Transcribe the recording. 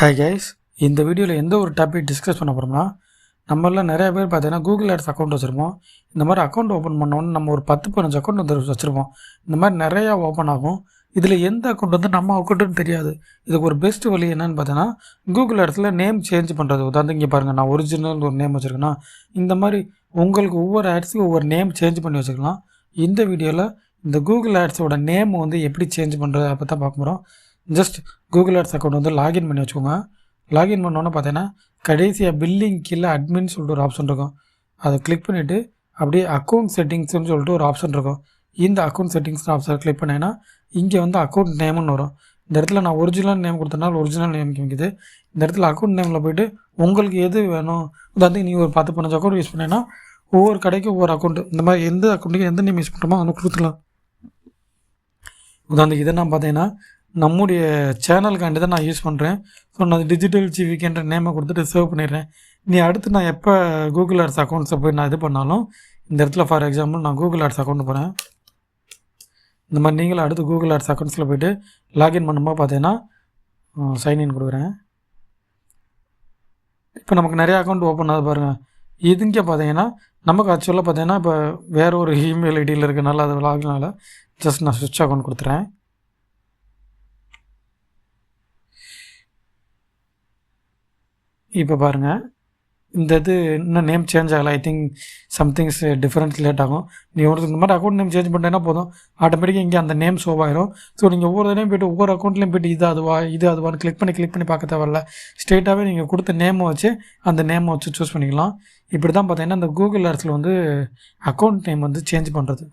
Hi guys, இந்த வீடியோவில் எந்த ஒரு டாபிக் டிஸ்கஸ் பண்ண போகிறோம்னா, நம்மள நிறைய பேர் பார்த்தீங்கன்னா கூகுள் ஆட்ஸ் அக்கௌண்ட் வச்சுருப்போம். இந்த மாதிரி அக்கௌண்ட் ஓப்பன் பண்ணோன்னு நம்ம ஒரு 10-15 அக்கௌண்ட் வந்து வச்சுருப்போம். இந்த மாதிரி நிறையா ஓப்பன் ஆகும். இதில் எந்த அக்கௌண்ட் வந்து நம்ம அக்கௌண்ட்டுன்னு தெரியாது. இதுக்கு ஒரு பெஸ்ட் வழி என்னென்னு பார்த்தீங்கன்னா, கூகுள் ஆட்ஸில் நேம் சேஞ்ச் பண்ணுறது. உதாரணம் இங்கே பாருங்கள், நான் ஒரிஜினல் ஒரு நேம் வச்சுருக்கேன்னா, இந்த மாதிரி உங்களுக்கு ஒவ்வொரு ஆட்ஸுக்கும் ஒவ்வொரு நேம் சேஞ்ச் பண்ணி வச்சுக்கலாம். இந்த வீடியோவில் இந்த கூகுள் ஆட்ஸோட நேம் வந்து எப்படி சேஞ்ச் பண்ணுறது அப்போ தான் பார்க்க போகிறோம். ஜஸ்ட் கூகுள் ஆட்ஸ் அக்கௌண்ட் வந்து லாகின் பண்ணி வச்சுக்கோங்க. லாகின் பண்ணோன்னே பார்த்தீங்கன்னா கடைசியாக பில்லிங் கீழே அட்மின்னு சொல்லிட்டு ஒரு ஆப்ஷன் இருக்கும். அதை கிளிக் பண்ணிவிட்டு அப்படியே அக்கௌண்ட் செட்டிங்ஸ்னு சொல்லிட்டு ஒரு ஆப்ஷன் இருக்கும். இந்த அக்கௌண்ட் செட்டிங்ஸ் ஆப்ஷன் கிளிக் பண்ணிங்கன்னா இங்கே வந்து அக்கௌண்ட் நேம்னு வரும். இந்த இடத்துல நான் ஒரிஜினல் நேம் கொடுத்தனால ஒரிஜினல் நேம் காமிக்குது. இந்த இடத்துல அக்கௌண்ட் நேமில் போய்ட்டு உங்களுக்கு எது வேணும், உதாரணத்துக்கு நீங்கள் ஒரு 10-15 அக்கௌண்ட் யூஸ் பண்ணிங்கன்னா ஒவ்வொரு கடைக்கும் ஒவ்வொரு அக்கௌண்ட்டு, இந்த மாதிரி எந்த அக்கௌண்ட்டுக்கு எந்த நேம் யூஸ் பண்ணுறோமோ அதை கொடுத்துக்கலாம். உதாரணத்துக்கு இதை நான் பார்த்தீங்கன்னா நம்முடைய சேனலுக்காண்டி தான் நான் யூஸ் பண்ணுறேன். ஸோ நான் டிஜிட்டல் ஜிவிக்கின்ற நேமை கொடுத்துட்டு சேவ் பண்ணிடுறேன். நீ அடுத்து நான் எப்போ கூகுள் ஆட்ஸ் அக்கௌண்ட்ஸை போய் நான் இது பண்ணாலும் இந்த இடத்துல ஃபார் எக்ஸாம்பிள் நான் கூகுள் ஆட்ஸ் அக்கௌண்ட் போகிறேன். இந்த மாதிரி நீங்களும் அடுத்து கூகுள் ஆட்ஸ் அக்கௌண்ட்ஸில் போய்ட்டு லாகின் பண்ணும்போது பார்த்தீங்கன்னா சைன்இன் கொடுக்குறேன். இப்போ நமக்கு நிறைய அக்கௌண்ட் ஓப்பன் ஆகுது பாருங்கள். இதுங்க பார்த்தீங்கன்னா நமக்கு ஆக்சுவலாக பார்த்தீங்கன்னா இப்போ வேறு ஒரு இமெயில் ஐடியில் இருக்கனால அது லாகினால ஜஸ்ட் நான் ஸ்விட்ச் அக்கௌண்ட் கொடுத்துறேன். இப்போ பாருங்கள், இந்த இது இன்னும் நேம் சேஞ்ச் ஆகலை. I think something's difference late ஆகும். நீ ஒரு இந்த மாதிரி அக்கௌண்ட் நேம் சேஞ்ச் பண்ணிட்டேன்னா போதும், ஆட்டோமேட்டிக்காக இங்கே அந்த நேம் ஷோ ஆயிரும். ஸோ நீங்கள் ஒவ்வொரு தடையும் போய்ட்டு ஒவ்வொரு அக்கௌண்ட்லேயும் போய்ட்டு இது அதுவான்னு கிளிக் பண்ணி பார்க்க தேவையில்ல. ஸ்ட்ரெயிட்டாகவே நீங்கள் கொடுத்த நேமை வச்சு அந்த நேமை வச்சு சூஸ் பண்ணிக்கலாம். இப்படி தான் பார்த்தீங்கன்னா இந்த கூகுள் ஆட்ஸில் வந்து அக்கௌண்ட் நேம் வந்து சேஞ்ச் பண்ணுறது.